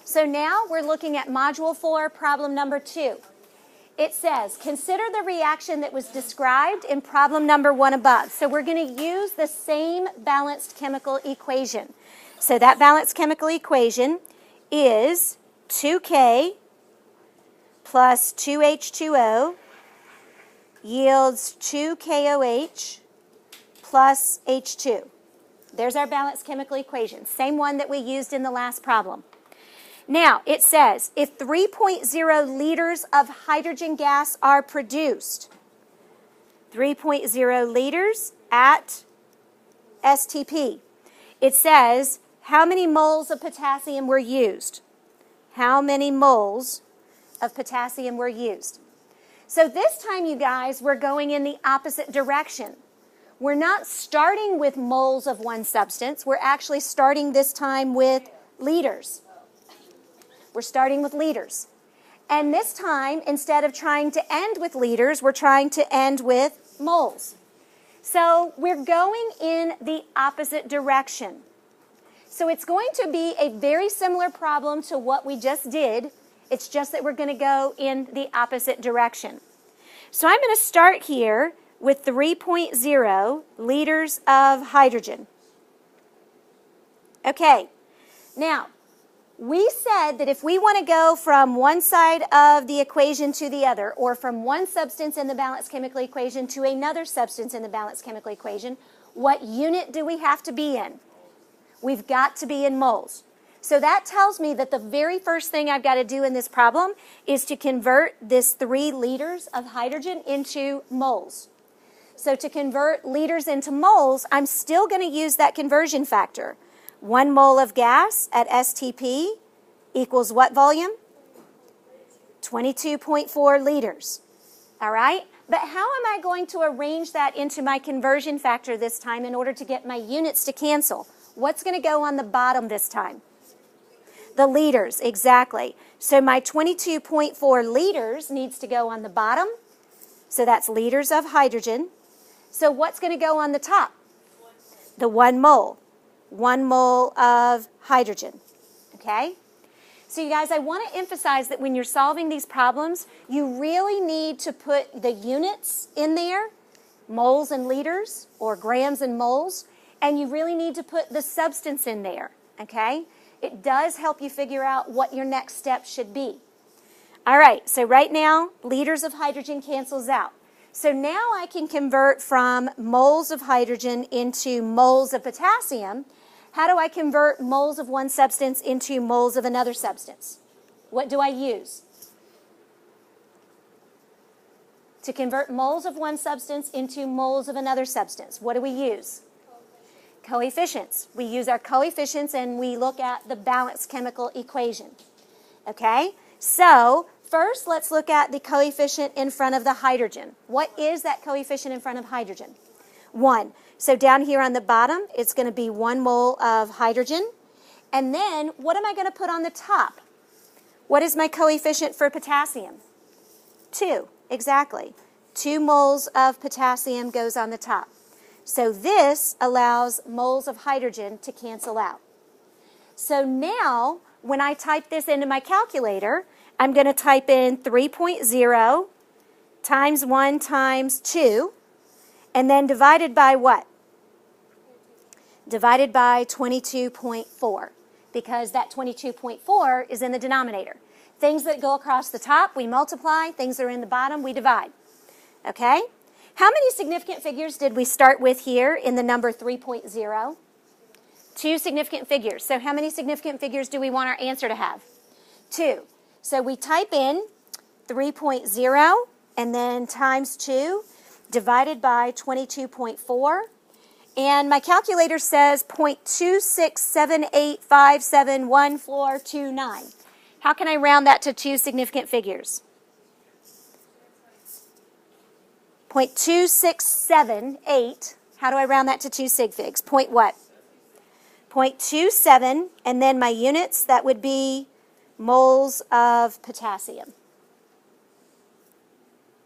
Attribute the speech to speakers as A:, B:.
A: So now we're looking at Module 4, problem number 2. It says, consider the reaction that was described in problem number 1 above. So we're going to use the same balanced chemical equation. So that balanced chemical equation is 2K plus 2H2O yields 2KOH plus H2. There's our balanced chemical equation, same one that we used in the last problem. Now, it says, if 3.0 liters of hydrogen gas are produced, 3.0 liters at STP, it says, how many moles of potassium were used? How many moles of potassium were used? So this time, you guys, we're going in the opposite direction. We're not starting with moles of one substance. We're actually starting this time with liters. We're starting with liters. And this time, instead of trying to end with liters, we're trying to end with moles. So we're going in the opposite direction. So it's going to be a very similar problem to what we just did. It's just that we're going to go in the opposite direction. So I'm going to start here with 3.0 liters of hydrogen. Okay, now, we said that if we want to go from one side of the equation to the other, or from one substance in the balanced chemical equation to another substance in the balanced chemical equation, what unit do we have to be in? We've got to be in moles. So that tells me that the very first thing I've got to do in this problem is to convert this 3 liters of hydrogen into moles. So to convert liters into moles, I'm still going to use that conversion factor. 1 mole of gas at STP equals what volume? 22.4 liters. All right? But how am I going to arrange that into my conversion factor this time in order to get my units to cancel? What's going to go on the bottom this time? The liters, exactly. So my 22.4 liters needs to go on the bottom. So that's liters of hydrogen. So what's going to go on the top? The 1 mole. 1 mole of hydrogen, okay? So you guys, I want to emphasize that when you're solving these problems, you really need to put the units in there, moles and liters, or grams and moles, and you really need to put the substance in there, okay? It does help you figure out what your next step should be. All right, so right now, liters of hydrogen cancels out. So now I can convert from moles of hydrogen into moles of potassium. How do I convert moles of one substance into moles of another substance? What do I use? To convert moles of one substance into moles of another substance, what do we use? Coefficients. We use our coefficients and we look at the balanced chemical equation. Okay? So, first let's look at the coefficient in front of the hydrogen. What is that coefficient in front of hydrogen? 1. So down here on the bottom, it's going to be 1 mole of hydrogen. And then, what am I going to put on the top? What is my coefficient for potassium? 2, exactly. 2 moles of potassium goes on the top. So this allows moles of hydrogen to cancel out. So now, when I type this into my calculator, I'm going to type in 3.0 times 1 times 2, and then divided by what? Divided by 22.4, because that 22.4 is in the denominator. Things that go across the top, we multiply. Things that are in the bottom, we divide. Okay? How many significant figures did we start with here in the number 3.0? 2 significant figures. So how many significant figures do we want our answer to have? 2. So we type in 3.0 and then times 2 divided by 22.4. And my calculator says 0.267857149. How can I round that to 2 significant figures? 0.2678. How do I round that to 2 sig figs? Point what? 0.27, and then my units, that would be moles of potassium.